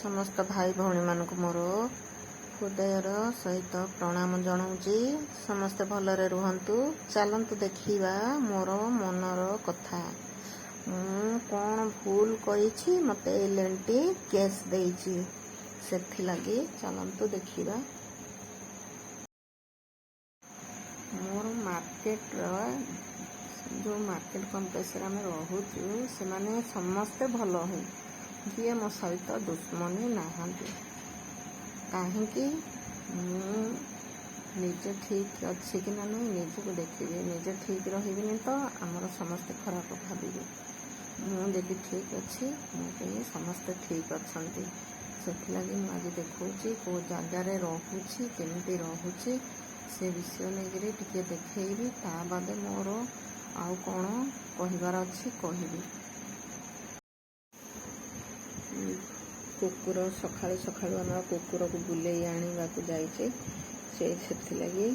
समस्त भाई भौणी मानक मोर हृदयर सहित प्रणाम जनाऊँगी। समस्ते भलरे रुहंतु। चलंतु देखिबा मोर मनर कथा। कौन भूल करी मते एलएनटी केस देइछि सेथि लगी चलंतु देखिबा। मोर मार्केट जो मार्केट कम्प्लेक्स रे आमे रहूचु से माने समस्ते भल हैं। किए मो सहित दुश्मनी नाहांती कहीं निजे ठीक अच्छी कि ना नहीं निजे को देखिए निजे ठीक रही तो आमर समस्ते खराब भावे मुझे ठीक अच्छी मुझे समस्ते ठीक अच्छा से आज देखी कौ जगार रोचे केमती रोचे से विषय नहीं टे देखी ता बादे मोर आउ कौन कहबार अच्छी कहबी। कुकुर सका सका आम कुकुर को बुले आने को जाइए से लगी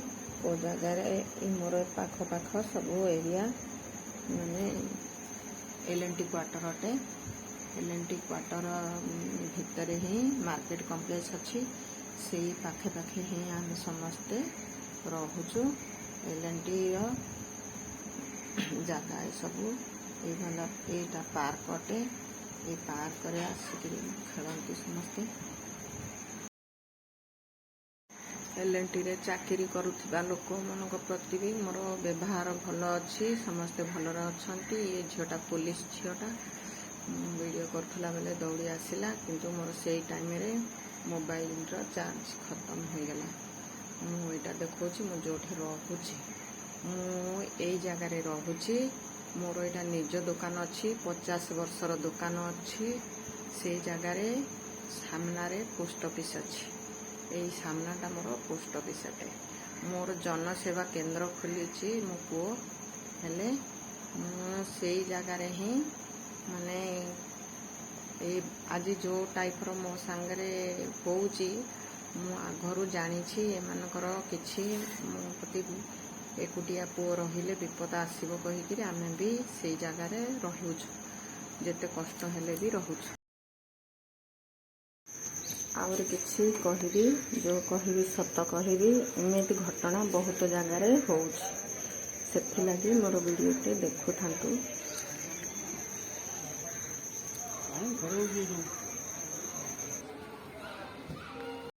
कौ जगार मोर पाख पाख सब एरिया माने एलएनटी क्वार्टर अटे। एलएनटी क्वार्टर भितर ही मार्केट कम्प्लेक्स अच्छी से पाखे पाखे ही आम समस्ते रोचु। एलएनटी जगह सब ये पार्क अटे। ये पार्क रे आसिक खेलती समस्ते। एलएनटी रे चाकरी करुथिबा लोक मान प्रति भी मोर व्यवहार भल अच्छी समस्ते भलरे अच्छी। ये झीटा पुलिस झीटा वीडियो करथला बेले दौड़ी आसिला किंतु मोर से टाइम रे मोबाइल रो चार्ज खत्म हो गला। मुझा देखा मु जो रोचे मु जगार रोचे मोर यहाँ निज दुकान अच्छी 50 वर्षर दुकान अच्छी से जगार सामने पोस्ट ऑफिस अच्छी। यही सामनाटा मोर पोस्ट ऑफिस अटे। मोर जनसेवा केंद्र खोली मो पुओ हेले से जगार ही माने आज जो टाइप मो सांगरे होउची मु आगरू जानी एमानकर किछि मो प्रति एकुटिया पुओ रहिले विपद आसब कहीकि आम भी से जगार रोचु जेते कष्ट हेले भी रोचु। आउर किछि कहबी जो कहबी सत कहबी एमती घटना बहुत जगार होउछि सेथि लगी मोर वीडियो टे देखु थांतु।